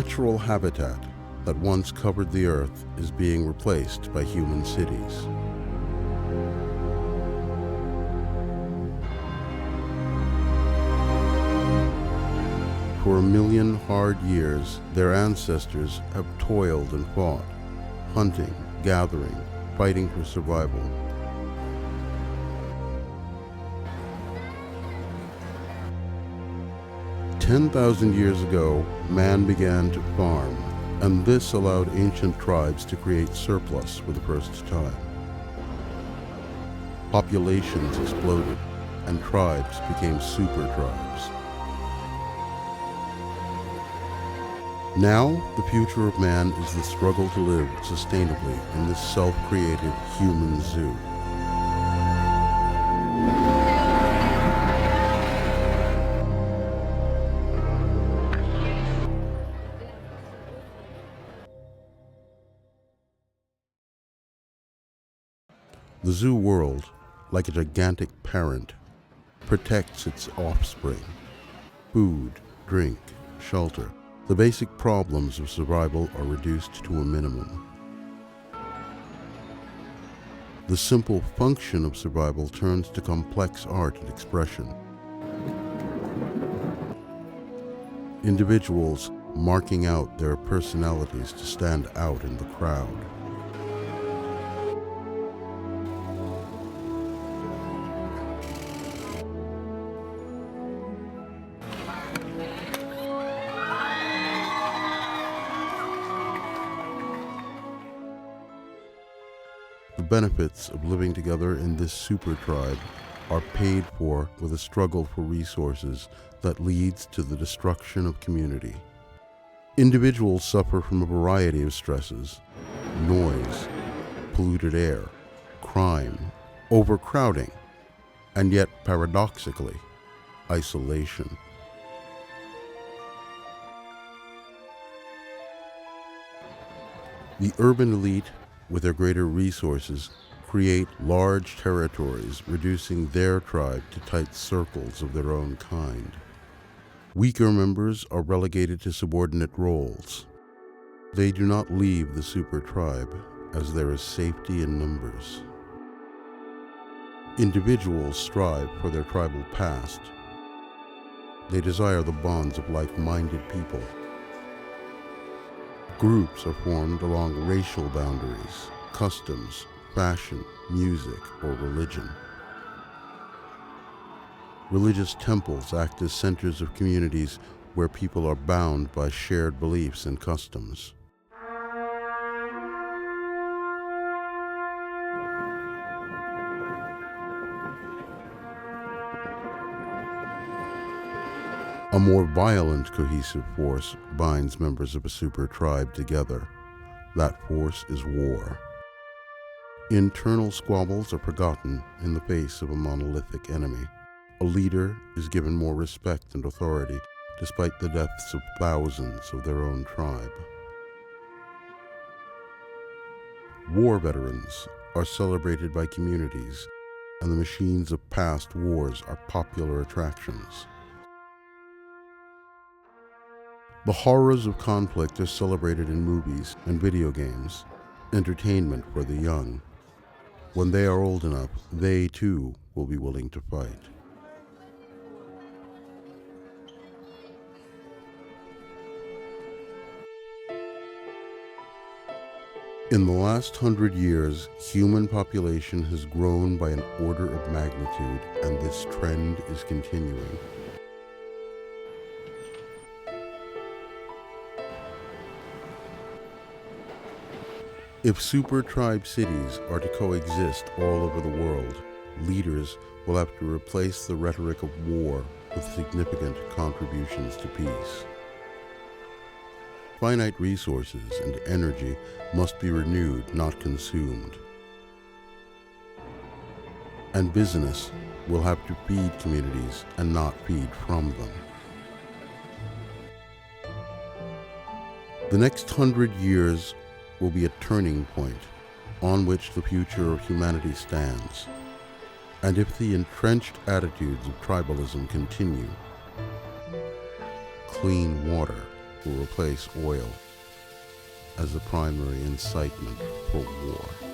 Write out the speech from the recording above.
natural habitat that once covered the earth is being replaced by human cities. For 1,000,000 hard years, their ancestors have toiled and fought, hunting, gathering, fighting for survival. "10,000 years ago, man began to farm, and this allowed ancient tribes to create surplus for the first time. Populations exploded, and tribes became super tribes. Now, the future of man is the struggle to live sustainably in this self-created human zoo. The zoo world, like a gigantic parent, protects its offspring. Food, drink, shelter. The basic problems of survival are reduced to a minimum. The simple function of survival turns to complex art and expression. Individuals marking out their personalities to stand out in the crowd. The benefits of living together in this super tribe are paid for with a struggle for resources that leads to the destruction of community. Individuals suffer from a variety of stresses: noise, polluted air, crime, overcrowding, and yet, paradoxically, isolation. The urban elite, with their greater resources, create large territories, reducing their tribe to tight circles of their own kind. Weaker members are relegated to subordinate roles. They do not leave the super tribe, as there is safety in numbers. Individuals strive for their tribal past. They desire the bonds of like-minded people. Groups are formed along racial boundaries, customs, fashion, music, or religion. Religious temples act as centers of communities where people are bound by shared beliefs and customs. A more violent cohesive force binds members of a super tribe together. That force is war. Internal squabbles are forgotten in the face of a monolithic enemy. A leader is given more respect and authority, despite the deaths of thousands of their own tribe. War veterans are celebrated by communities, and the machines of past wars are popular attractions. The horrors of conflict are celebrated in movies and video games, entertainment for the young. When they are old enough, they too will be willing to fight. In the last 100 years, human population has grown by an order of magnitude, and this trend is continuing. If super tribe cities are to coexist all over the world, leaders will have to replace the rhetoric of war with significant contributions to peace. Finite resources and energy must be renewed, not consumed. And business will have to feed communities and not feed from them. The next 100 years will be a turning point on which the future of humanity stands. And if the entrenched attitudes of tribalism continue, clean water, will replace oil as the primary incitement for war.